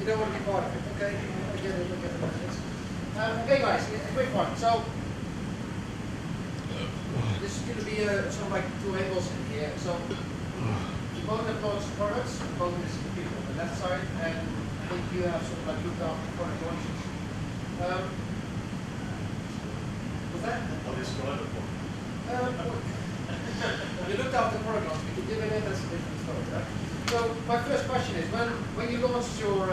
don't want to be part of it. Okay, I get it. Okay, guys, a quick one. So this is going to be sort of like two angles in here. So Cohen launches products. Cohen is the people on the left side, and I think you have sort of like looked after product launches. Was that? What is Cohen for? You looked after product launch. We can give it. That's a different story, right? So my first question is, when you launched your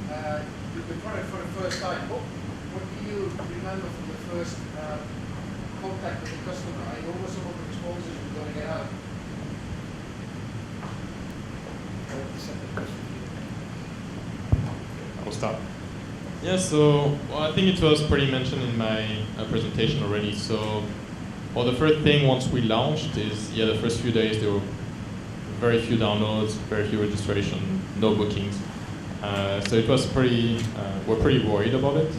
product for the first time, what do you remember from the first contact with the customer? What were some of the responses you were going to get out? I'll start. Yeah, so I think it was pretty mentioned in my presentation already. So, the first thing once we launched is, the first few days there were very few downloads, very few registration, no bookings. So it was we're pretty worried about it.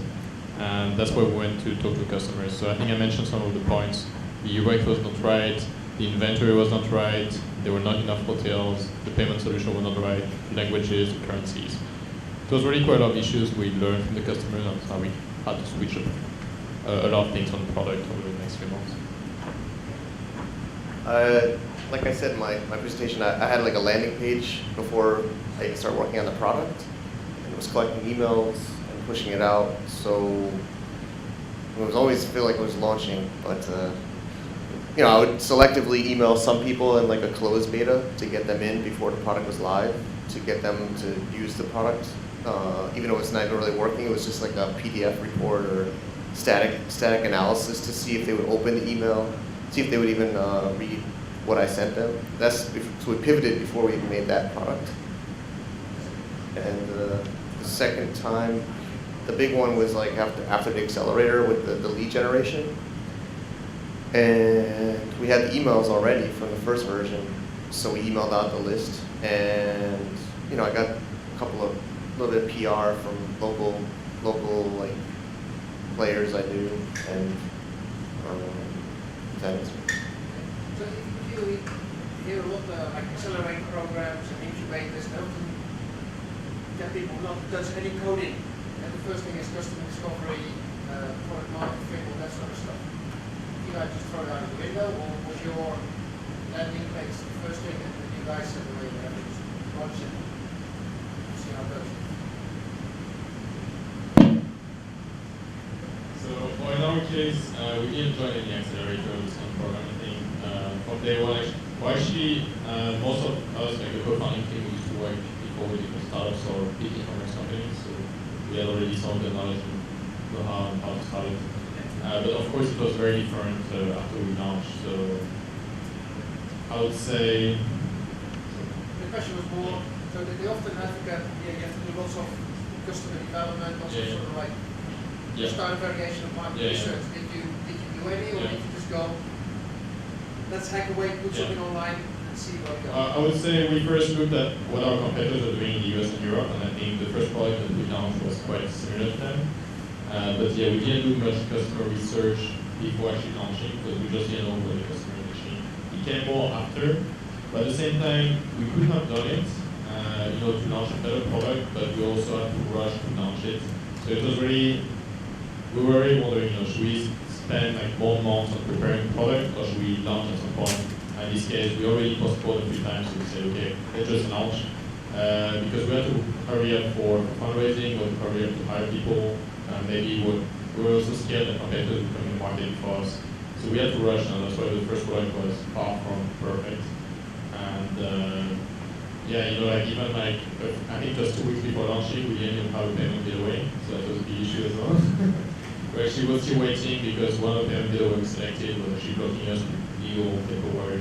And that's why we went to talk to customers. So I think I mentioned some of the points. The UX was not right, the inventory was not right, there were not enough hotels, the payment solution was not right, languages, currencies. There was really quite a lot of issues we learned from the customers, and how we had to switch up a lot of things on the product over the next few months. Like I said in my presentation, I had like a landing page before I started working on the product. And it was collecting emails and pushing it out. So it was always feel like it was launching, but I would selectively email some people in like a closed beta to get them in before the product was live, to get them to use the product. Even though it's not really working, it was just like a PDF report or static analysis to see if they would open the email, see if they would even read what I sent them. So we pivoted before we even made that product. And the second time, the big one was like after the accelerator with the lead generation. And we had the emails already from the first version, so we emailed out the list. And I got a little bit of PR from local like players I knew, and that is. So you hear a lot like accelerator programs and incubators, they often get people not to touch any coding. And the first thing is customer discovery, product market fit, all that sort of stuff. You guys just throw it out of the window, or was your landing page the first thing that you guys said, well, just launch it, see how it goes? So in our case, we didn't join any accelerators on programming thing from day one. Actually, most of us, like the co-founding team, we used to work before we did startups or big e-commerce companies, so we had already some of the knowledge and know-how on how to start it. But of course, it was very different after we launched. So I would say the question was more, so they often advocate, you have to do lots of customer development, lots of sort of like start a variation of market research. Did you do any, or did you just go, let's hack away, put something online and see what goes? I would say we first looked at what our competitors are doing in the US and Europe, and I think the first product that we launched was quite similar to them. But we didn't do much customer research before actually launching, because we just didn't know where the customer is actually. It came more after, but at the same time, we could have done it, to launch a better product, but we also had to rush to launch it. So it was really, we were really wondering, should we spend like more months on preparing the product, or should we launch at some point? In this case, we already postponed a few times, so we said, okay, let's just launch. Because we had to hurry up for fundraising, or to hurry up to hire people. Maybe we were also scared that competitors would come in the market for us. So we had to rush, and that's why the first product was far from perfect. And even like, I think just 2 weeks before launching, we didn't even have a payment gateway, so that was a big issue as well. We're actually still waiting because one of the payment gateways selected was actually blocking us with legal paperwork.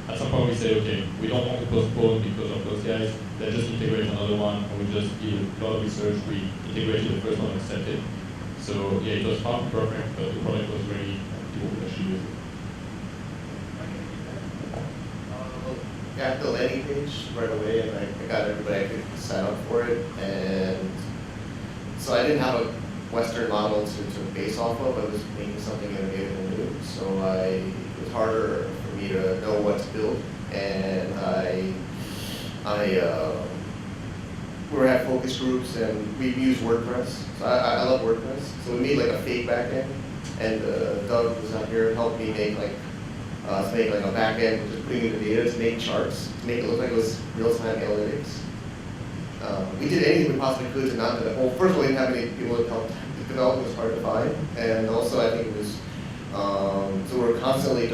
At some point we said, okay, we don't want to postpone because of those guys. Let's just integrate another one, and we just did a lot of research. We integrated the first one and accepted. So it was far from perfect, but the product was very people could actually use it. I had the landing page right away, and I got everybody I could sign up for it. And so I didn't have a Western model to base off of. I was making something innovative and new. So it was harder for me to know what to build. And I we had focus groups, and we use WordPress. So I love WordPress. So we made like a fake backend, and Doug was out here helped me make like a backend, just putting in the data to make charts, to make it look like it was real-time analytics. We did anything we possibly could to not do that. Well, first of all, we didn't have any people to help develop. It was hard to find, and also I think it was so we're constantly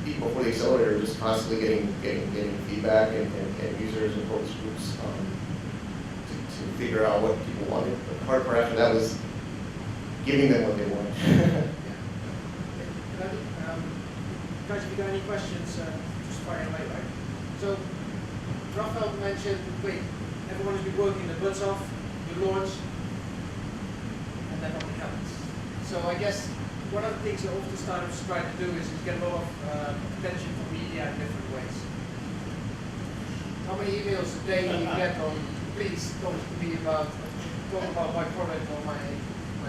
before the accelerator, just constantly getting feedback and users and focus groups to figure out what people wanted. The hard part after that was giving them what they wanted. Guys, if you got any questions, just fire away, right? So, Raphael mentioned, wait, everyone has been working their butts off, you launch, and then nothing happens. So I guess one of the things that often startups try to do is get a lot of attention from media in different ways. How many emails a day do you get on, please talk to me about my product or my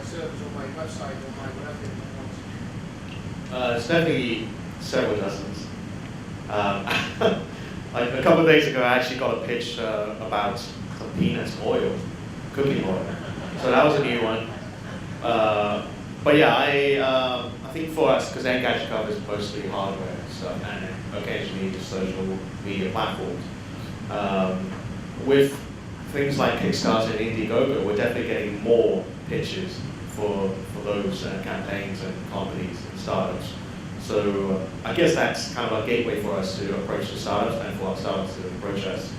service or my website or my whatever it was? It's definitely several dozens. Like a couple of days ago, I actually got a pitch about some peanut oil, cooking oil. So that was a new one. But yeah, I think for us, because Engadget covers mostly hardware stuff and occasionally the social media platforms. With things like Kickstarter and Indiegogo, we're definitely getting more pitches for those campaigns and companies and startups. So I guess that's kind of a gateway for us to approach the startups and for our startups to approach us.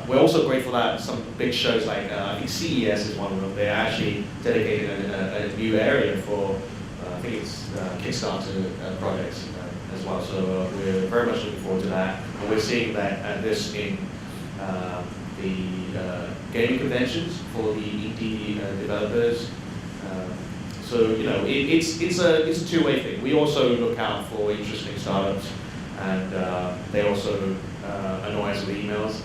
We're also grateful that some big shows like I think CES is one of them. They're actually dedicated a new area for I think it's Kickstarter projects as well. So we're very much looking forward to that. And we're seeing that this in the gaming conventions for the indie developers. So you know, it's a two-way thing. We also look out for interesting startups, and they also annoy us with emails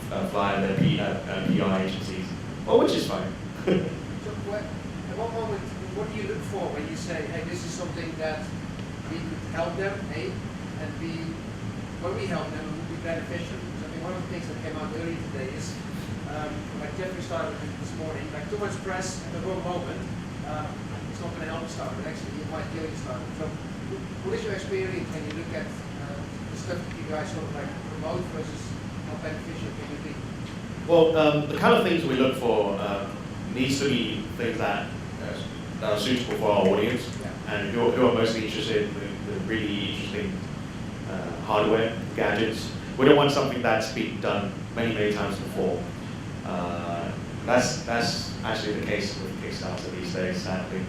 via their PR agencies, well, which is fine. So at what moment, what do you look for when you say, hey, this is something that we could help them, A, and B, when we help them, it would be beneficial? So I mean, one of the things that came out earlier today is, like Jeffrey started this morning, like too much press at the wrong moment, it's not going to help a startup, but actually it might kill your startup. So what is your experience when you look at the stuff that you guys sort of like promote versus how beneficial can you be? Well, the kind of things we look for needs to be things that are suitable for our audience, and who are mostly interested in the really interesting hardware, gadgets. We don't want something that's been done many times before. That's actually the case with Kickstarter these days, sadly.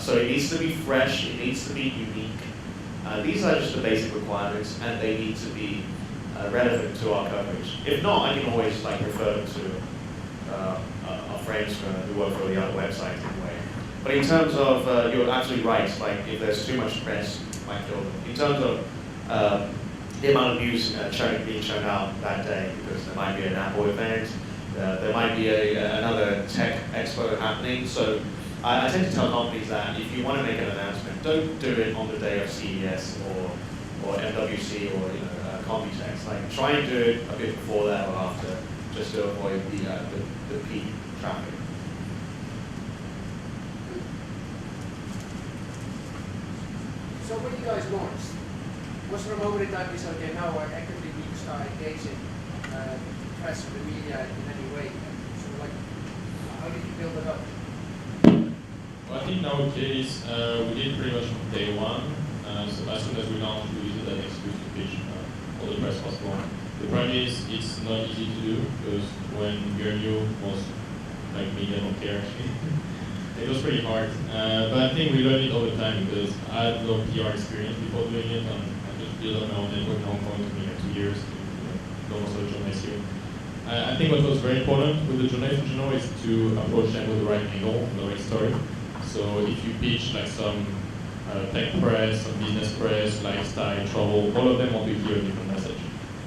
So it needs to be fresh, it needs to be unique. These are just the basic requirements, and they need to be relevant to our coverage. If not, I can always like refer them to our friends who work for the other websites anyway. But in terms of, you're absolutely right, like if there's too much press, it might kill them. In terms of the amount of news being shown out that day, because there might be an Apple event, there might be another tech expo happening. So I tend to tell companies that if you want to make an announcement, don't do it on the day of CES or MWC or Computex. Like try and do it a bit before that or after, just to avoid the peak traffic. So when you guys launched, was there a moment in time you said, okay, now I actively need to start engaging press or the media in any way? So like, how did you build it up? Well, I think in our case, we did pretty much from day one. So as soon as we launched, we used that excuse to pitch all the press possible. The problem is, it's not easy to do, because when you're new, most like media don't care actually. It was pretty hard, but I think we learned it over time, because I had no PR experience before doing it, and I just built up my own network in Hong Kong. It took me like 2 years to know most of the journalists here. I think what was very important with the journalists in general is to approach them with the right angle, the right story. So if you pitch like some tech press, some business press, lifestyle, travel, all of them want to hear a different message.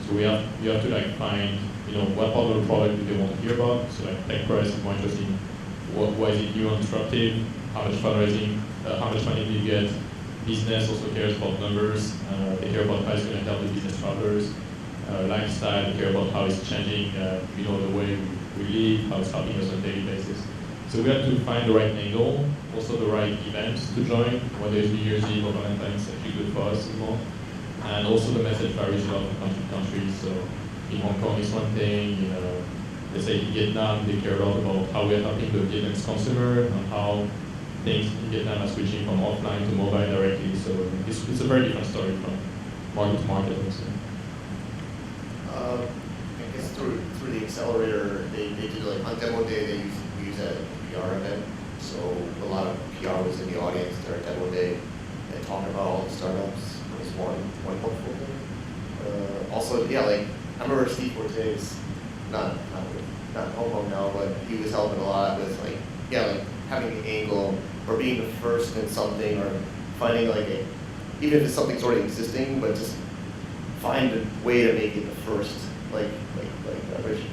So you have to like find what part of the product do they want to hear about. So like tech press is more interesting. Why is it new and disruptive? How much fundraising? How much money do you get? Business also cares about numbers. They care about how it's going to help the business travelers. Lifestyle, they care about how it's changing, the way we live, how it's helping us on a daily basis. So we have to find the right angle, also the right events to join, whether it's New Year's Eve or Valentine's, actually good for us as well. And also the message varies a lot from country to country. So in Hong Kong is one thing, let's say in Vietnam, they care a lot about how we're helping the Vietnamese consumer and how things in Vietnam are switching from offline to mobile directly. So it's a very different story from market to market also. I guess through the accelerator, they did like on demo day, we use a PR event. So a lot of PR was in the audience during demo day and talking about all the startups. It was one helpful thing. Also, yeah, like I remember Steve Forte's not in Hong Kong now, but he was helping a lot with like having an angle or being the first in something or finding even if it's something's already existing, but just find a way to make it the first. Like Rich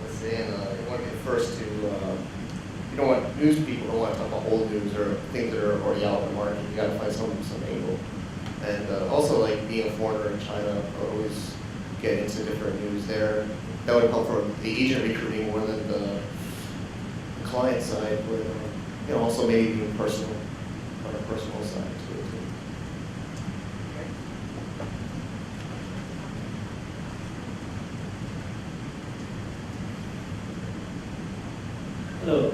was saying, you want to be the first to. You don't want news people don't want to talk about old news or things that are already out in the market. You got to find some angle. And also, like being a foreigner in China, I always get into different news there. That would help for the agent recruiting more than the client side, but also maybe being personal on a personal side too. Hello.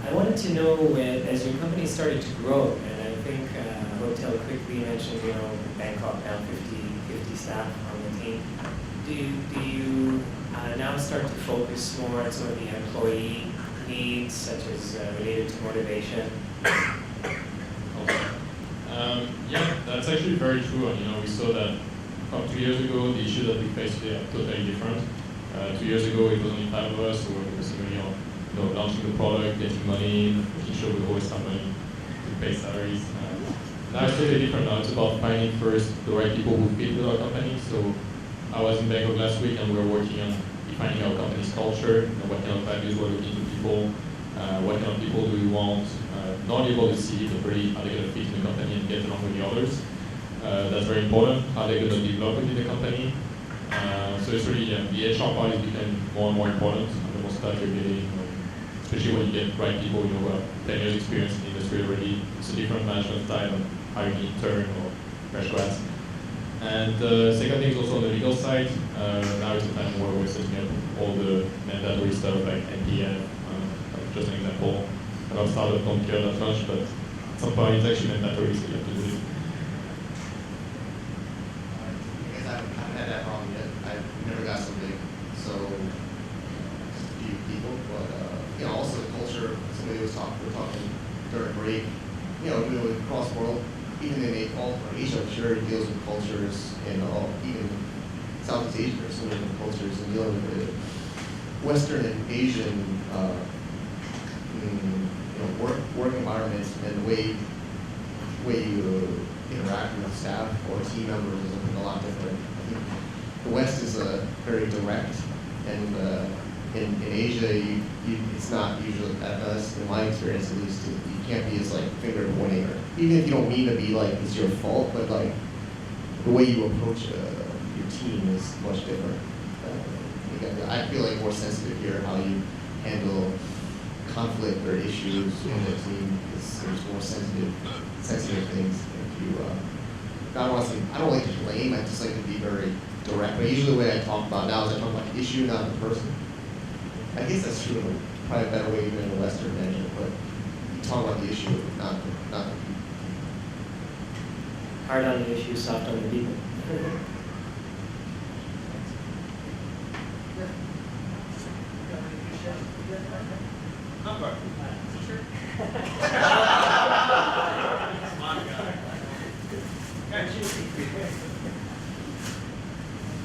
I wanted to know, as your company started to grow, and I think Hotel quickly mentioned, Bangkok now 50 staff on the team. Do you now start to focus more on some of the employee needs, such as related to motivation? Yeah, that's actually very true. And we saw that from 2 years ago, the issues that we faced today are totally different. 2 years ago, it was only 5 of us who were focusing on launching the product, getting money, making sure we always have money to pay salaries. Now it's totally different. Now it's about finding first the right people who fit with our company. So I was in Bangkok last week, and we were working on defining our company's culture, what kind of values we're looking to people, what kind of people do we want, not able to see, but really how they're going to fit in the company and get along with the others. That's very important, how they're going to develop within the company. So it's really, the HR part is becoming more and more important, and the more stuff you're getting, especially when you get the right people who have 10 years experience in the industry already. It's a different management style than hiring an intern or fresh grads. And the second thing is also on the legal side. Now it's a time where we're setting up all the mandatory stuff like NPF, just an example. A lot of startups don't care that much, but at some point it's actually mandatory, so you have to do it. I guess I haven't had that problem yet. I've never got so big, so just a few people. But also the culture. Somebody was we're talking during break. With cross world, even in Asia, I'm sure it deals with cultures and even Southeast Asia, there's so many different cultures and dealing with it. Western and Asian work environments and the way you interact with staff or team members is a lot different. I think the West is very direct, and in Asia, it's not usually, in my experience at least, you can't be as finger pointing, or even if you don't mean to be it's your fault, but the way you approach your team is much different. I feel more sensitive here how you handle conflict or issues in the team, because there's more sensitive things. If you, I don't like to blame. I just like to be very direct. But usually the way I talk about now is I talk about the issue, not the person. I guess that's true. Probably a better way even in the Western management, but you talk about the issue, not the people. Hard on the issue, soft on the people.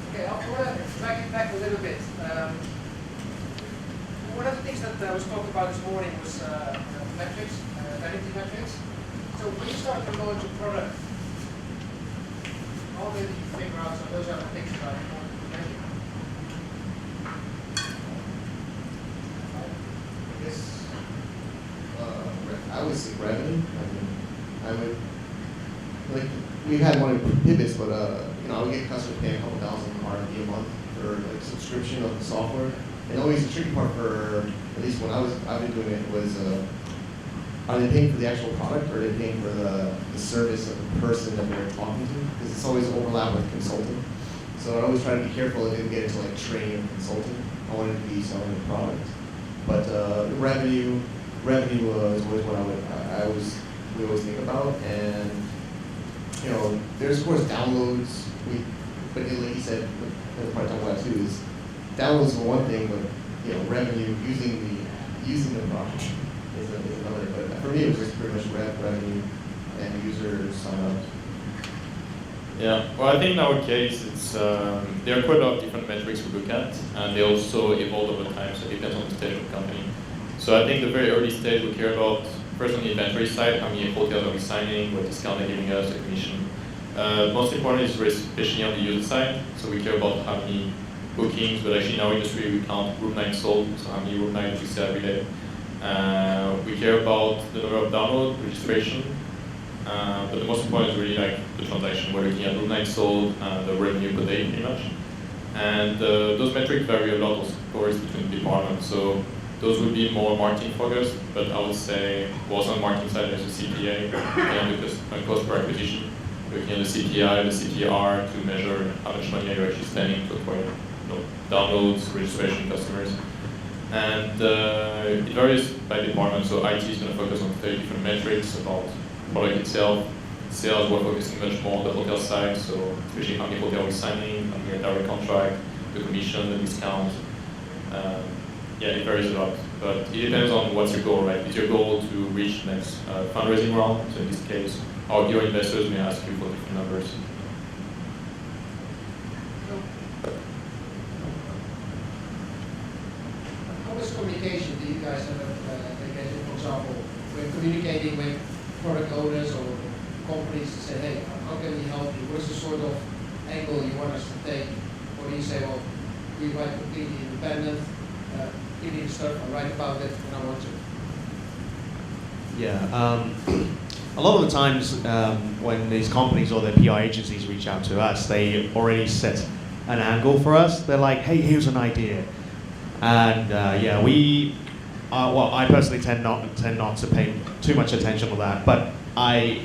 Okay, I want to back it back a little bit. One of the things that was talked about this morning was metrics, vanity metrics. So when you start to launch a product, how did you figure out those are the things that are important to measure? I guess I would say revenue. I would, like, we've had one in pivots, but I would get customers paying a couple thousand RMB a month for like subscription of the software. And always the tricky part for, at least when I've been doing it, was are they paying for the actual product, or are they paying for the service of the person that they're talking to? Because it's always overlap with consulting. So I always try to be careful I didn't get into like training and consulting. I wanted to be selling the product. But the revenue was always what we always think about. And there's of course downloads. But like you said, that's part talk about too, is downloads are one thing, but revenue using the product is another. But for me, it was just pretty much revenue and user sign-ups. Yeah, well, I think in our case, it's there are quite a lot of different metrics we look at, and they also evolve over time, so it depends on the stage of the company. So I think the very early stage we care about, first on the inventory side, how many hotels are we signing, what discount they're giving us, the commission. Most important is especially on the user side, so we care about how many bookings, but actually in our industry we count room nights sold, so how many room nights we sell every day. We care about the number of download, registration, but the most important is really like the transaction. We're looking at room nights sold, the revenue per day pretty much. And those metrics vary a lot, of course, between departments. So those would be more marketing focused, but I would say also on the marketing side there's a CPA, and the cost per acquisition. Looking at the CPI, the CPR to measure how much money are you actually spending to acquire downloads, registration, customers. And it varies by department. So IT is going to focus on 30 different metrics about product itself. Sales, we're focusing much more on the hotel side, so especially how many hotels we're signing, how many direct contract, the commission, the discount. Yeah, it varies a lot, but it depends on what's your goal, right? Is your goal to reach the next fundraising round? So in this case, your investors may ask you for different numbers. How much communication do you guys have, for example, when communicating with product owners or companies to say, hey, how can we help you? What's the sort of angle you want us to take? Or do you say, well, we write completely independent, give me the stuff, I'll write about it when I want to? Yeah, a lot of the times when these companies or their PR agencies reach out to us, they already set an angle for us. They're like, hey, here's an idea. And yeah, well, I personally tend not to pay too much attention to that, but I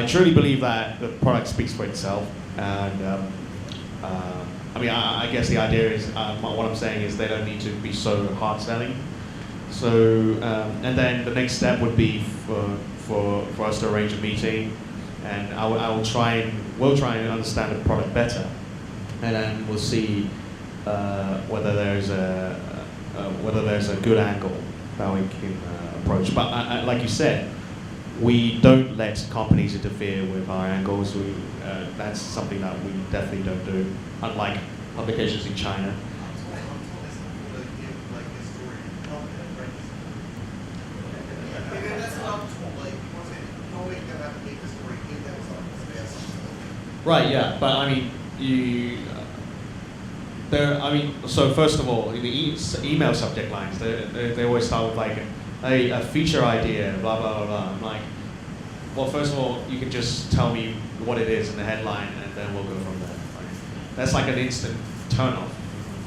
truly believe that the product speaks for itself. And I mean, I guess the idea is, what I'm saying is they don't need to be so hard selling. So, and then the next step would be for us to arrange a meeting, and we'll try and understand the product better, and then we'll see whether there's a good angle that we can approach. But like you said, we don't let companies interfere with our angles. That's something that we definitely don't do, unlike publications in China. Right, yeah, but I mean, so first of all, in the email subject lines, they always start with like a feature idea, blah, blah, blah, blah. I'm like, well, first of all, you can just tell me what it is in the headline, and then we'll go from there. Like, that's like an instant turn-off,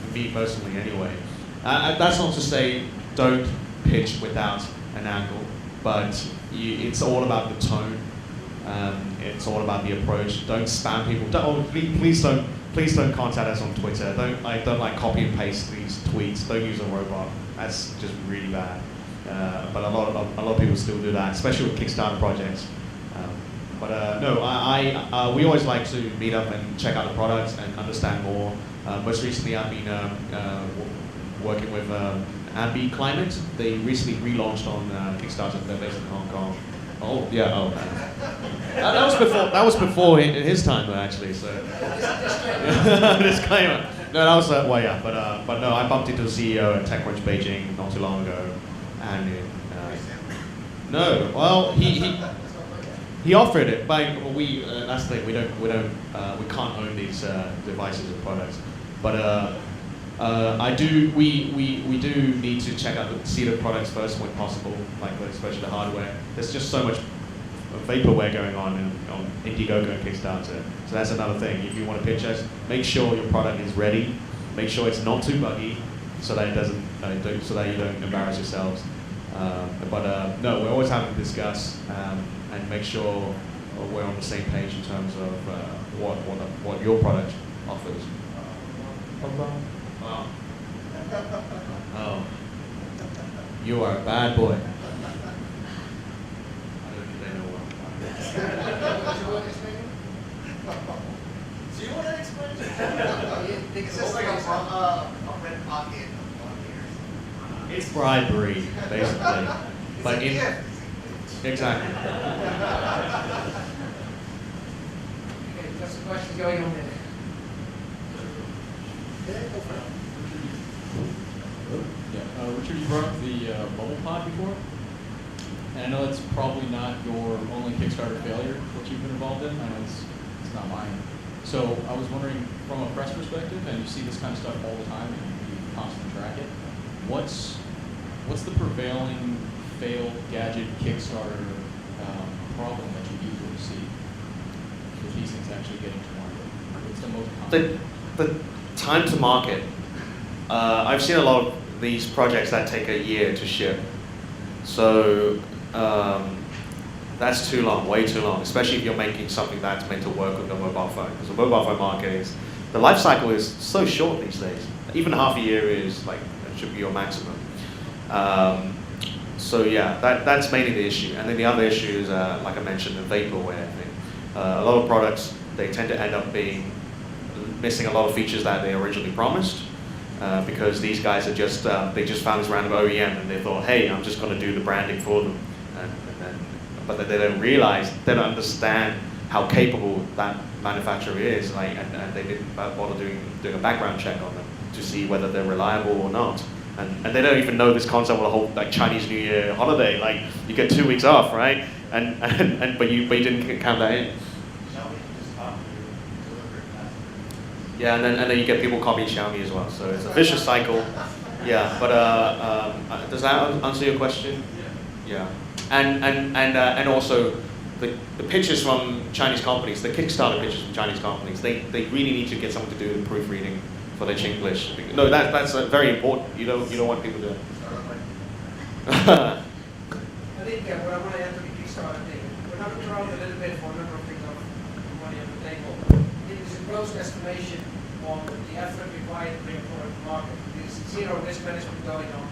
for me personally anyway. That's not to say don't pitch without an angle, but it's all about the tone. It's all about the approach. Don't spam people. Please don't contact us on Twitter. Don't copy and paste these tweets. Don't use a robot. That's just really bad. But a lot of people still do that, especially with Kickstarter projects. No, we always like to meet up and check out the products and understand more. Most recently, I've been working with Ambi Climate. They recently relaunched on Kickstarter. They're based in Hong Kong. Oh yeah. Oh. That was before his time actually. So disclaimer. No, that was way up. But no, I bumped into the CEO at TechCrunch Beijing not too long ago, and no, well he offered it, but that's the thing. We can't own these devices and products, but we do need to see the products first when possible, like especially the hardware. There's just so much vaporware going on Indiegogo and Kickstarter. So that's another thing. If you want to pitch us, make sure your product is ready. Make sure it's not too buggy, so that it doesn't, so that you don't embarrass yourselves. No, we're always having to discuss and make sure we're on the same page in terms of what your product offers. Oh, you are a bad boy. I don't think they know what. Do you want to explain? It's like a red pocket on here. It's bribery, basically. But in exactly. Okay, got some questions going on there. Yeah, Richard, you brought up the bubble pod before, and I know that's probably not your only Kickstarter failure, what you've been involved in. I know it's not mine. So I was wondering, from a press perspective, and you see this kind of stuff all the time, and you constantly track it. What's the prevailing failed gadget Kickstarter problem that you usually see with these things actually getting to market? What's the most common? The time to market. I've seen a lot of these projects that take a year to ship. So that's too long, way too long, especially if you're making something that's meant to work with a mobile phone. Because the mobile phone market is, the life cycle is so short these days. Even half a year is like, that should be your maximum. So yeah, that's mainly the issue. And then the other issue is, like I mentioned, the vaporware thing. A lot of products, they tend to end up missing a lot of features that they originally promised. Because these guys are just, they just found this random OEM and they thought, hey, I'm just going to do the branding for them. But they don't realize, they don't understand how capable that manufacturer is, like, and they didn't bother doing a background check on them to see whether they're reliable or not. And they don't even know this concept of the whole like Chinese New Year holiday. Like you get 2 weeks off, right? But you didn't count that in. Yeah, and then you get people copying Xiaomi as well. So it's a vicious cycle. Yeah, but does that answer your question? Yeah. And also the pitches from Chinese companies, the Kickstarter pitches from Chinese companies, they really need to get someone to do the proofreading for their Chinglish. No, that's very important. You don't want people to. I think when I enter the Kickstarter thing, we're not around a little bit for a number of things on money on the table. It is a gross estimation on the effort required to bring forward the market. There's zero risk management going on.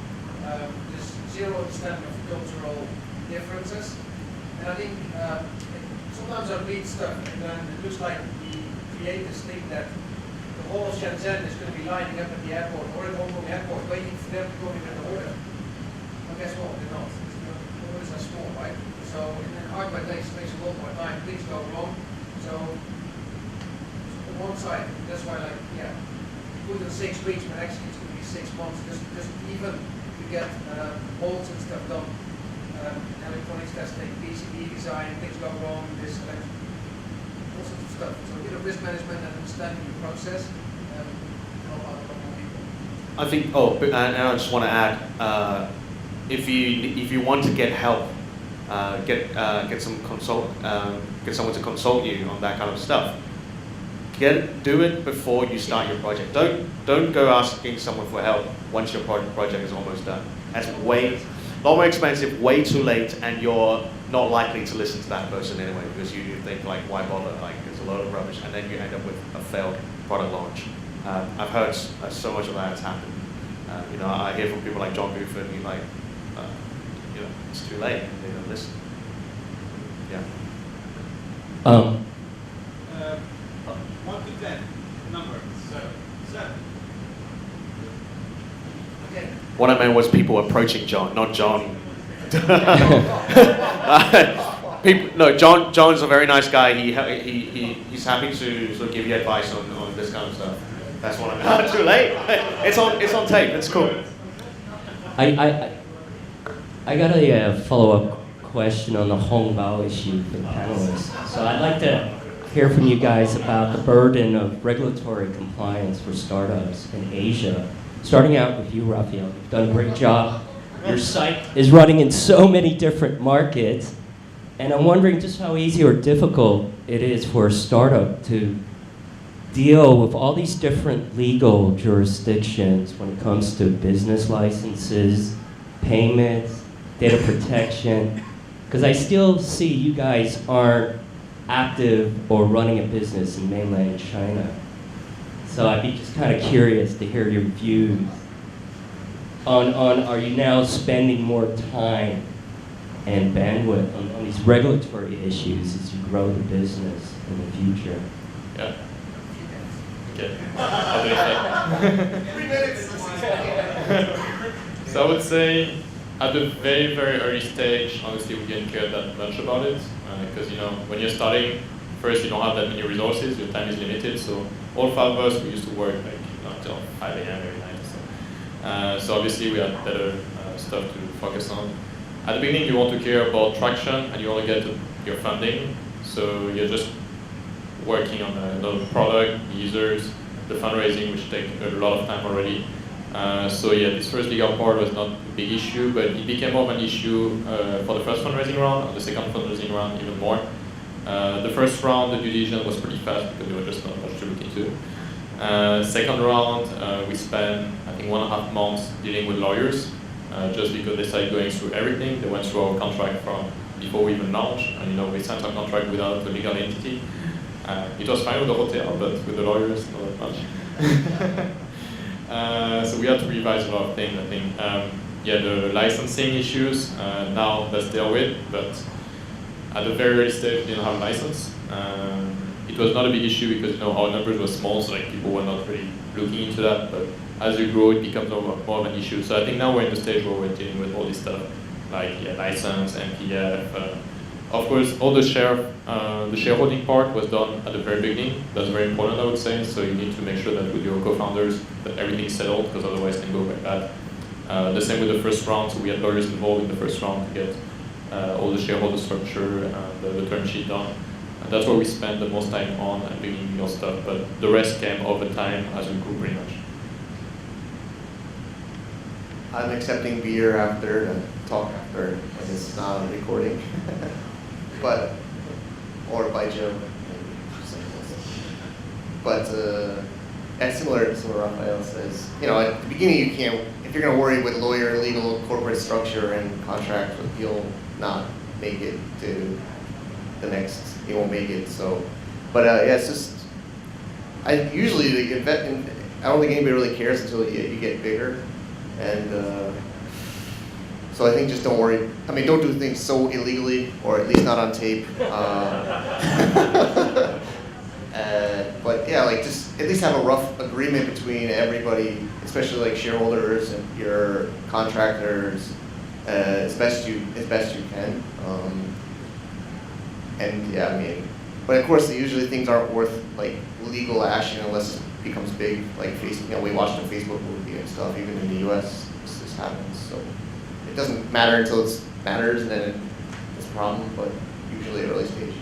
There's zero understanding of cultural differences. And I think sometimes I read stuff and then it looks like the creators think that the whole of Shenzhen is going to be lining up at the airport or at Hong Kong airport waiting for them to go in with the order. Well, guess what? They're not. The orders are small, right? So in hardware takes a lot more time. Things go wrong. So on one side, that's why, like, yeah, put in 6 weeks, but actually it's going to be 6 months. Just even to get bolts and stuff done. Electronics testing, PCB design, things go wrong, all sorts of stuff. So a bit of risk management and understanding the process can help out a lot more people. I think. And I just want to add, if you want to get help, get someone to consult you on that kind of stuff. Do it before you start your project. Don't go asking someone for help once your project is almost done. That's a lot more expensive, way too late, and you're not likely to listen to that person anyway because you think like, why bother? Like it's a load of rubbish, and then you end up with a failed product launch. I've heard so much of that has happened. I hear from people like John Buford, and he's like, it's too late, and they don't listen. Yeah. 1 to 10 number. Seven. Okay. What I meant was people approaching John, not John. John's a very nice guy. He's happy to sort of give you advice on this kind of stuff. That's what I meant. Too late. It's on tape. It's cool. I got a follow-up question on the Hongbao issue for the panelists. So I'd like to hear from you guys about the burden of regulatory compliance for startups in Asia. Starting out with you, Raphael, you've done a great job. Your site is running in so many different markets. And I'm wondering just how easy or difficult it is for a startup to deal with all these different legal jurisdictions when it comes to business licenses, payments, data protection. Because I still see you guys aren't active or running a business in mainland China. So I'd be just kind of curious to hear your views on are you now spending more time and bandwidth on these regulatory issues as you grow the business in the future? Yeah. Okay. I'll do it. 3 minutes. So I would say at the very, very early stage, honestly, we didn't care that much about it. Because when you're starting, first you don't have that many resources, your time is limited. So all 5 of us, we used to work until 5 a.m. every night. So obviously we had better stuff to focus on. At the beginning, you want to care about traction, and you only get your funding. So you're just working on the product, the users, the fundraising, which take a lot of time already. So yeah, this first legal part was not a big issue, but it became more of an issue for the first fundraising round, and the second fundraising round even more. The first round, the due diligence was pretty fast because there was just not much to look into. Second round, we spent, I think, 1.5 months dealing with lawyers, just because they started going through everything. They went through our contract from before we even launched, and we signed our contract without a legal entity. It was fine with the hotel, but with the lawyers, not that much. So we had to revise a lot of things, I think. Yeah, the licensing issues, now that's dealt with, but at the very early stage, we didn't have a license. It was not a big issue because our numbers were small, so people were not really looking into that. But as you grow, it becomes more of an issue. So I think now we're in the stage where we're dealing with all this stuff, like license, MPF. Of course, all the shareholding part was done at the very beginning. That's very important, I would say. So you need to make sure that with your co-founders that everything is settled, because otherwise it can go very bad. The same with the first round. So we had lawyers involved in the first round to get all the shareholder structure and the term sheet done. And that's where we spent the most time on and beginning legal stuff. But the rest came over time as we grew, pretty much. I'm accepting beer after and talk after when it's not a recording. But, or by Joe. But similar to what Raphael says, at the beginning you can't, if you're going to worry with lawyer, legal, corporate structure, and contract, you'll not make it to the next, you won't make it. So, but yeah, it's just, I don't think anybody really cares until you get bigger. And so I think just don't worry. I mean, don't do things so illegally, or at least not on tape. But yeah, just at least have a rough agreement between everybody, especially shareholders and your contractors, as best you can. And yeah, I mean, but of course, usually things aren't worth legal action unless it becomes big. Like Facebook, we watched a Facebook movie and stuff. Even in the U.S., this happens. So it doesn't matter until it matters, and then it's a problem. But usually at early stage,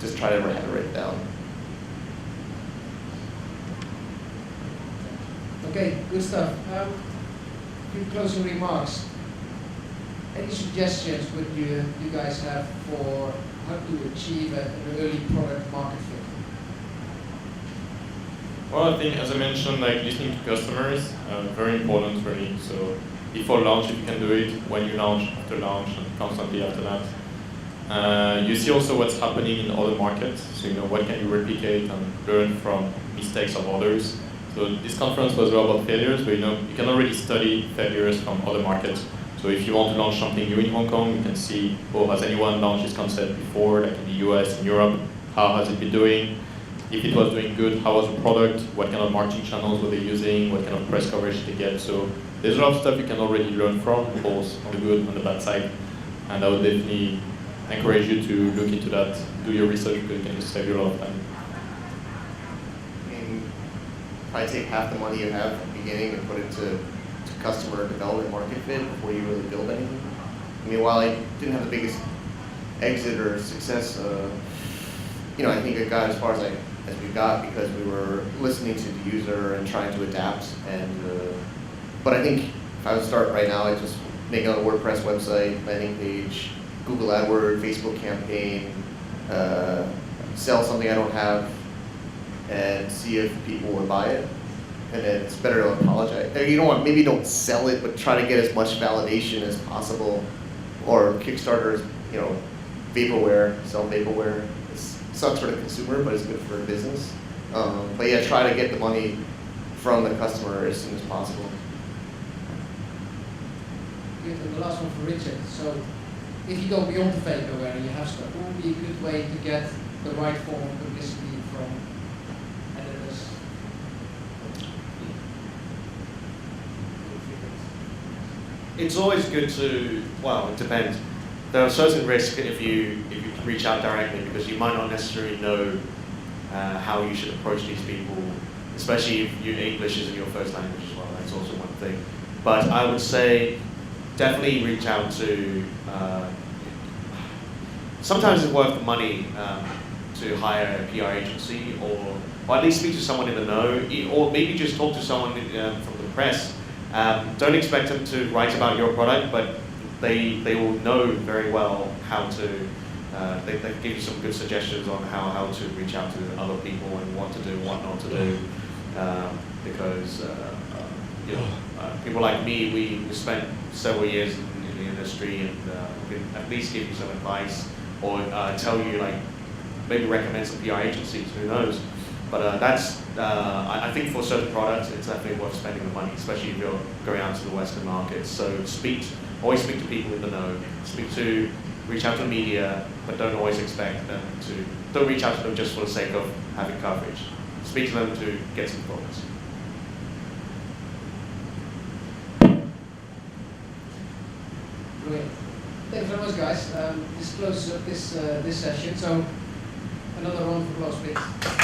just try to write it down. Okay, good stuff. A few closing remarks. Any suggestions would you guys have for how to achieve an early product market fit? Well, I think, as I mentioned, listening to customers, very important for me. So before launch, if you can do it, when you launch, after launch, and constantly after that. You see also what's happening in other markets. So what can you replicate and learn from mistakes of others. So this conference was all about failures, but you can already study failures from other markets. So if you want to launch something new in Hong Kong, you can see, has anyone launched this concept before, like in the US, in Europe? How has it been doing? If it was doing good, how was the product? What kind of marketing channels were they using? What kind of press coverage did they get? So there's a lot of stuff you can already learn from, both on the good and the bad side. And I would definitely encourage you to look into that, do your research, because it can just save you a lot of time. Probably take half the money you have at the beginning and put it to customer development market fit before you really build anything. I mean, while I didn't have the biggest exit or success, I think it got as far as we got because we were listening to the user and trying to adapt. But I think if I would start right now, I'd just make a WordPress website, landing page, Google AdWords, Facebook campaign, sell something I don't have, and see if people would buy it. And then it's better to apologize. You don't want, maybe don't sell it, but try to get as much validation as possible. Or Kickstarter is, you know, vaporware, sell vaporware. It sucks for the consumer, but it's good for the business. But yeah, try to get the money from the customer as soon as possible. Good, and the last one for Richard. So, if you go beyond the vaporware and you have stuff, what would be a good way to get the right form of publicity from editors? It's always good to, well, it depends. There are certain risks if you reach out directly, because you might not necessarily know how you should approach these people, especially if English isn't your first language as well. That's also one thing. But I would say definitely reach out to, sometimes it's worth the money to hire a PR agency, or at least speak to someone in the know, or maybe just talk to someone from the press. Don't expect them to write about your product, but they will know very well how to, they give you some good suggestions on how to reach out to other people and what to do, what not to do, because you know, people like me, we spent several years in the industry, and we can at least give you some advice, or tell you, like, maybe recommend some PR agencies, who knows. But that's, I think for certain products, it's definitely worth spending the money, especially if you're going out to the Western markets. So always speak to people in the know. Reach out to the media, but don't always expect them to, don't reach out to them just for the sake of having coverage. Speak to them to get some thoughts. Brilliant. Thank you very much, guys. This closes up this session. So, another round of applause, please.